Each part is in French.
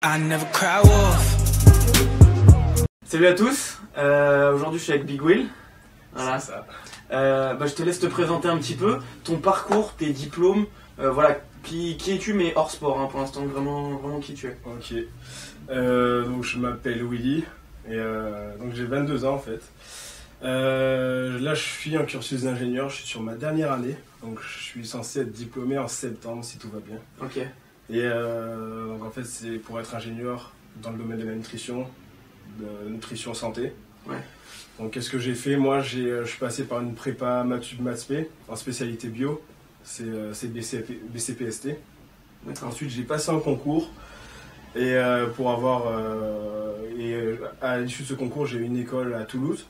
I never cry wolf. Salut à tous, aujourd'hui je suis avec Big Will. Voilà. C'est ça. Je te laisse te présenter un petit peu ton parcours, tes diplômes, voilà, qui es-tu mais hors sport hein, pour l'instant, vraiment qui tu es. Ok. Donc je m'appelle Willy et donc j'ai 22 ans en fait. Là je suis en cursus d'ingénieur, je suis sur ma dernière année, donc je suis censé être diplômé en septembre si tout va bien. Ok. Et donc en fait c'est pour être ingénieur dans le domaine de la nutrition, de nutrition santé. Ouais. Donc qu'est-ce que j'ai fait? Moi je suis passé par une prépa maths-p en spécialité bio, c'est BCPST. Ensuite j'ai passé un concours et pour avoir à l'issue de ce concours j'ai eu une école à Toulouse,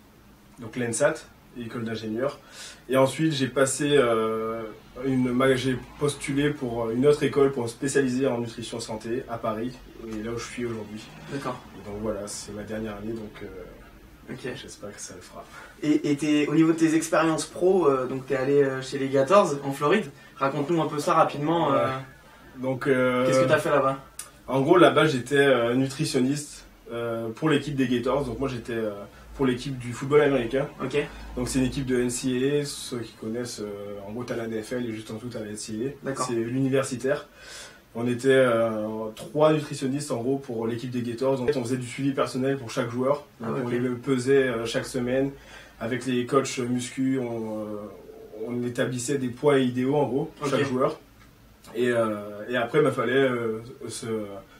donc l'ENSAT, école d'ingénieur. Et ensuite j'ai passé j'ai postulé pour une autre école pour me spécialiser en nutrition santé à Paris, et là où je suis aujourd'hui. D'accord. Et donc voilà, c'est ma dernière année, donc Ok. j'espère que ça le fera. Et au niveau de tes expériences pro, donc t'es allé chez les Gators en Floride. Raconte-nous un peu ça rapidement. Ouais. Donc Qu'est-ce que t'as fait là-bas? En gros là-bas j'étais nutritionniste pour l'équipe des Gators, donc moi j'étais pour l'équipe du football américain. Ok. Donc c'est une équipe de NCAA, ceux qui connaissent, en gros t'as la NFL et juste en dessous t'as la NCAA. D'accord. C'est l'universitaire. On était 3 nutritionnistes en gros pour l'équipe des Gators. Donc on faisait du suivi personnel pour chaque joueur. Donc, Ah, ok. on les pesait chaque semaine. Avec les coachs muscu, on établissait des poids idéaux en gros pour chaque joueur. Et après il fallait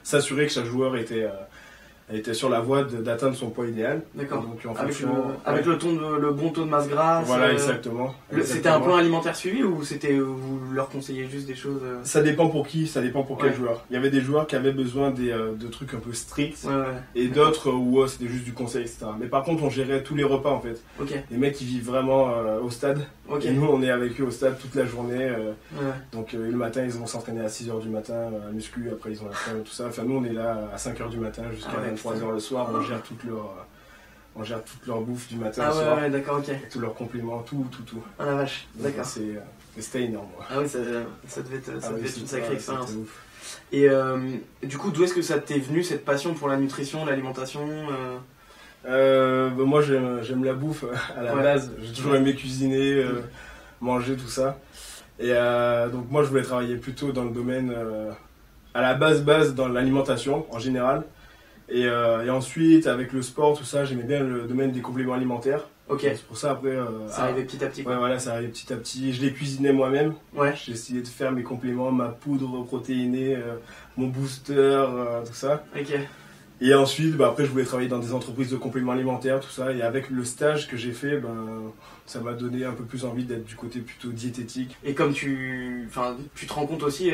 s'assurer que chaque joueur était sur la voie d'atteindre son poids idéal. D'accord. Donc, en Avec, fonction, le bon taux de masse grasse. Voilà, exactement. C'était un plan alimentaire suivi ou vous leur conseillez juste des choses Ça dépend pour qui, ça dépend pour quel Ouais. joueur. Il y avait des joueurs qui avaient besoin de trucs un peu stricts, Ouais. et d'autres où c'était juste du conseil, etc. Mais par contre, on gérait tous les repas en fait. Ok. Les mecs, ils vivent vraiment au stade. Ok. Et nous, on est avec eux au stade toute la journée. Ouais. Donc le matin, ils vont s'entraîner à 6h du matin à muscu, après ils ont la faim et tout ça. Enfin, nous, on est là à 5h du matin jusqu'à Ah ouais, 23h le soir. On gère toute leur bouffe du matin Ah au soir. ouais, d'accord, ok. Tous leurs compléments, tout. Ah la vache, Donc, d'accord. c'était énorme. Ouais. Ah oui, ça devait être, Ah oui, une sacrée expérience. c'était ouf. Et du coup, d'où est-ce que ça t'est venu cette passion pour la nutrition, l'alimentation Moi j'aime la bouffe à la Ouais. base, j'ai toujours aimé cuisiner, manger, tout ça. Et donc moi je voulais travailler plutôt dans le domaine, à la base dans l'alimentation en général. Et ensuite avec le sport, tout ça, j'aimais bien le domaine des compléments alimentaires. Ok, C'est pour ça après... ça arrivait petit à petit quoi. Ouais, voilà, ça arrivait petit à petit. Je les cuisinais moi-même. Ouais. J'ai essayé de faire mes compléments, ma poudre protéinée, mon booster, tout ça. Ok. Et ensuite, après, je voulais travailler dans des entreprises de compléments alimentaires, tout ça. Et avec le stage que j'ai fait, ça m'a donné un peu plus envie d'être du côté plutôt diététique. Et comme tu te rends compte aussi,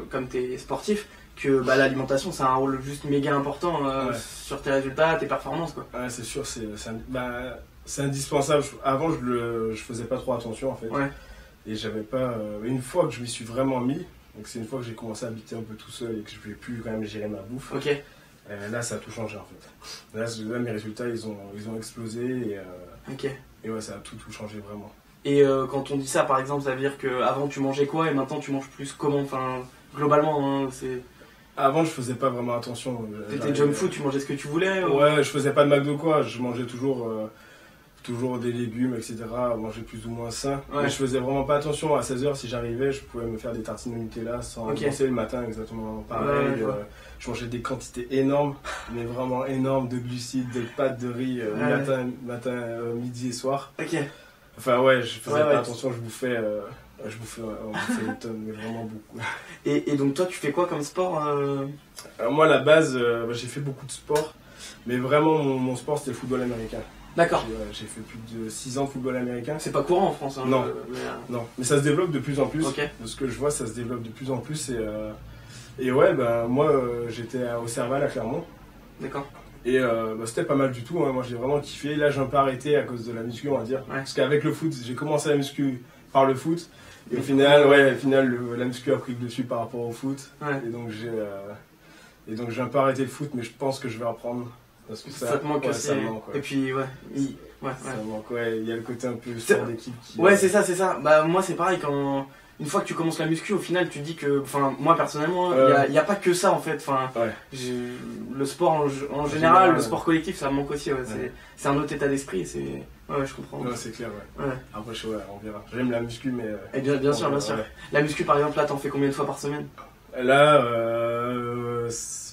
comme tu es sportif, que l'alimentation c'est un rôle juste méga important Ouais. sur tes résultats, tes performances quoi. Ouais, c'est sûr, c'est indispensable. Avant, je faisais pas trop attention en fait. Ouais. Et j'avais pas. Une fois que je m'y suis vraiment mis, donc c'est une fois que j'ai commencé à habiter un peu tout seul et que je voulais plus quand même gérer ma bouffe. Ok. Là, ça a tout changé en fait. Là, mes résultats, ils ont explosé Ok. et ouais, ça a tout changé vraiment. Et quand on dit ça, par exemple, ça veut dire qu'avant tu mangeais quoi et maintenant tu manges plus comment? Enfin, globalement, hein, c'est. Avant, je faisais pas vraiment attention. T'étais junk food, tu mangeais ce que tu voulais ou... Ouais, je faisais pas de McDo quoi. Je mangeais toujours des légumes, etc. Manger plus ou moins sain. Ouais. Mais je faisais vraiment pas attention. À 16h, si j'arrivais, je pouvais me faire des tartines au Nutella sans Ok. penser le matin exactement pareil. Ouais, je vois. Je mangeais des quantités énormes, mais vraiment énormes de glucides, de pâtes, de riz, Ouais. matin, midi et soir. Ok. Enfin ouais, je faisais Ouais, pas ouais. attention, on bouffait une tonne, mais vraiment beaucoup. Et donc toi, tu fais quoi comme sport Alors moi, à la base, j'ai fait beaucoup de sport, mais vraiment, mon sport, c'était le football américain. D'accord. J'ai fait plus de 6 ans de football américain. C'est pas courant en France. Hein, Non. mais, Non, mais ça se développe de plus en plus. Ok. De ce que je vois, ça se développe de plus en plus. Et ouais, moi, j'étais au Serval à Clermont. D'accord. Et c'était pas mal du tout. Hein. Moi, j'ai vraiment kiffé. Là, j'ai un peu arrêté à cause de la muscu, on va dire. Ouais. Parce qu'avec le foot, j'ai commencé la muscu par le foot. Et au final, la muscu a pris le dessus par rapport au foot. Ouais. Et donc, j'ai un peu arrêté le foot, mais je pense que je vais reprendre. Parce que Ça te manque ouais, aussi. ça me manque, ouais. Et puis, ouais. Ça me manque, ouais. Il y a le côté un peu sport d'équipe qui... Ouais, c'est ça. Bah, moi, c'est pareil quand une fois que tu commences la muscu, au final, tu te dis que, enfin, moi personnellement, il y a pas que ça en fait. Enfin, le sport en général, le sport collectif, ça me manque aussi. Ouais. C'est un autre état d'esprit. Ouais, je comprends. Ouais, c'est clair. Ouais. Après, on verra. J'aime la muscu, mais. Et bien sûr. La muscu, par exemple, là, t'en fais combien de fois par semaine? Là,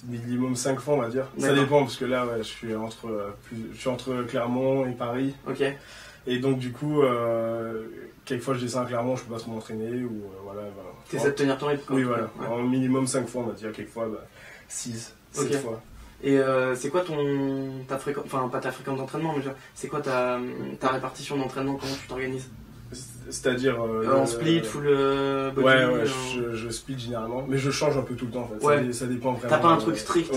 minimum 5 fois, on va dire. Ça dépend, parce que là, je suis entre Clermont et Paris. Ok. Et donc, du coup, quelquefois, je descends à Clermont, je peux pas trop m'entraîner. Ou voilà. T'essaies de tenir ton rythme? Oui, voilà. En minimum 5 fois, on va dire. Quelquefois, 6, 7 fois. Et c'est quoi ta fréquence, enfin pas ta fréquence d'entraînement, mais c'est quoi ta répartition d'entraînement? Comment tu t'organises? C'est-à-dire en split, full body? Ouais, je split généralement, mais je change un peu tout le temps en fait. Ça dépend vraiment. T'as pas un truc strict?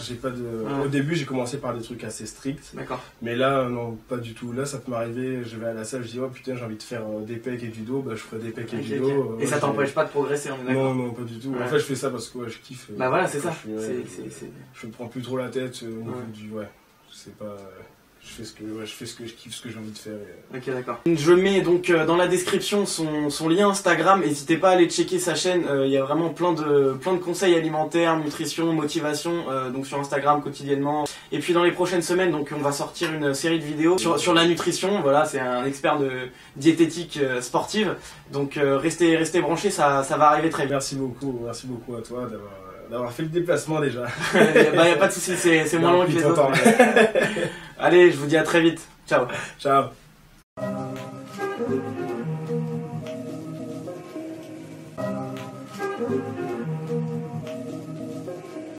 J'ai pas de. Au début, j'ai commencé par des trucs assez stricts. D'accord. Mais là, non, pas du tout. Là, ça peut m'arriver, je vais à la salle, je dis oh putain, j'ai envie de faire des pecs et du dos, je ferai des pecs et du dos. Et ça t'empêche pas de progresser, on est d'accord? Non, pas du tout. En fait, je fais ça parce que je kiffe. Bah voilà, c'est ça. Je me prends plus trop la tête au niveau du. C'est pas. Je fais ce que je kiffe, ce que j'ai envie de faire. Ok, d'accord. Je mets donc dans la description son lien Instagram. N'hésitez pas à aller checker sa chaîne. Il y a vraiment plein de conseils alimentaires, nutrition, motivation. Donc sur Instagram quotidiennement. Et puis dans les prochaines semaines, donc on va sortir une série de vidéos sur la nutrition. Voilà, c'est un expert de diététique sportive. Donc restez branchés, ça va arriver très vite. Merci beaucoup à toi d'avoir fait le déplacement déjà. Y a pas de souci, c'est moins long que les autres. Allez, je vous dis à très vite. Ciao. Ciao.